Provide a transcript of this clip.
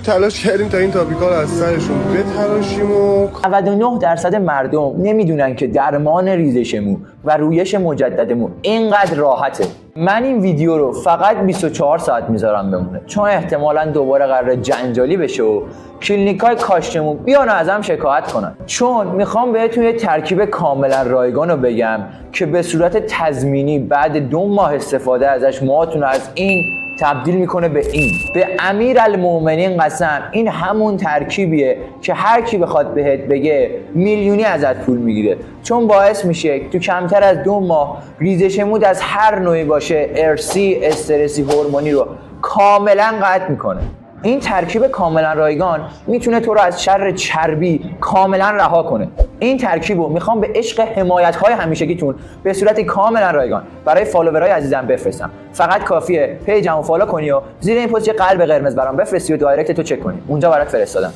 تلاش کردیم تا این تاپیکا رو از سرشون بتراشیم و 99% مردم نمیدونن که درمان ریزش مو و رویش مجدد مو اینقدر راحته. من این ویدیو رو فقط 24 ساعت میذارم بمونه، چون احتمالاً دوباره قراره جنجالی بشه و کلینیکای کاشت مو بیان ازم شکایت کنن، چون میخوام بهتون یه ترکیب کاملا رایگان رو بگم که به صورت تضمینی بعد 2 ماه استفاده ازش موهاتون از این تبدیل میکنه به این. به امیرالمومنین قسم این همون ترکیبیه که هر کی بخواد بهت بگه میلیونی ازت پول میگیره، چون باعث میشه تو کمتر از 2 ماه ریزش مو از هر نوعی باشه، ارثی، استرسی، هورمونی رو کاملا قطع میکنه. این ترکیب کاملا رایگان میتونه تو رو از شر چربی کاملا رها کنه. این ترکیب رو میخوام به عشق حمایت‌های همیشگیتون به صورت کاملا رایگان برای فالوورای عزیزم بفرستم. فقط کافیه پیجمو فالو کنی و زیر این پست یه قلب قرمز برام بفرستی و دایرکت تو چک کنی، اونجا برات فرستادم.